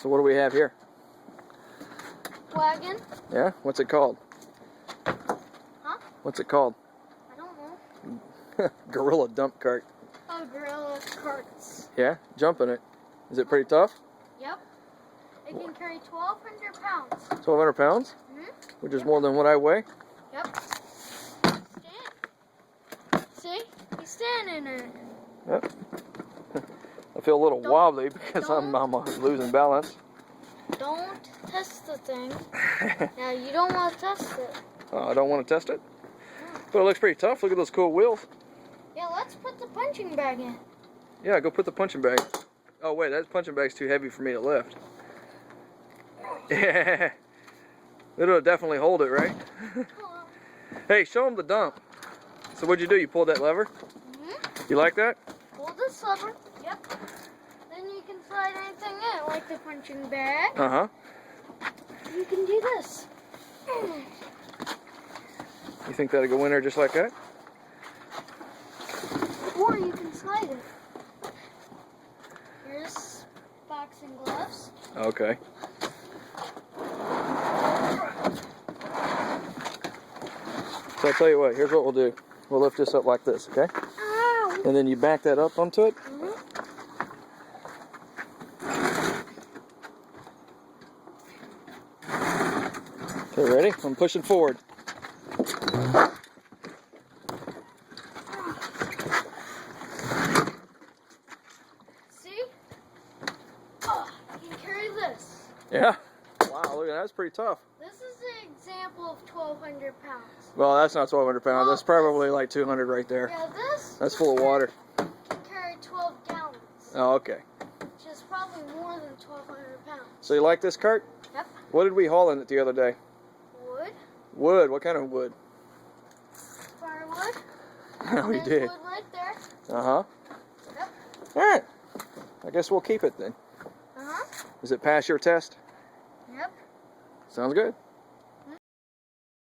So what do we have here? Wagon. Yeah? What's it called? Huh? What's it called? I don't know. Gorilla dump cart. Oh, gorilla carts. Yeah? Jump in it. Is it pretty tough? Yep. It can carry 1,200 pounds. 1,200 pounds? Mm-hmm. Which is more than what I weigh? Yep. Stand. See? He's standing in it. Yep. I feel a little wobbly because I'm losing balance. Don't test the thing. Now, you don't want to test it. I don't want to test it. But it looks pretty tough. Look at those cool wheels. Yeah, let's put the punching bag in. Yeah, go put the punching bag. Oh, wait, that punching bag's too heavy for me to lift. Yeah. It'll definitely hold it, right? Hey, show them the dump. So what'd you do? You pulled that lever? Mm-hmm. You like that? Pull this lever. Yep. Then you can slide anything in, like the punching bag. Uh-huh. You can do this. You think that'll go in there just like that? Or you can slide it. Here's boxing gloves. Okay. So I'll tell you what, here's what we'll do. We'll lift this up like this, okay? Ow! And then you back that up onto it. Mm-hmm. Okay, ready? I'm pushing forward. See? Oh, you can carry this. Yeah? Wow, look at that. That's pretty tough. This is an example of 1,200 pounds. Well, that's not 1,200 pounds. That's probably like 200 right there. Yeah, this That's full of water. can carry 12 gallons, Oh, okay. which is probably more than 1,200 pounds. So you like this cart? Yep. What did we haul in it the other day? Wood, Wood. What kind of wood? firewood. We There's did. wood right there. Uh-huh. Yep. All right. I guess we'll keep it then. Uh-huh. Does it pass your test? Yep. Sounds good.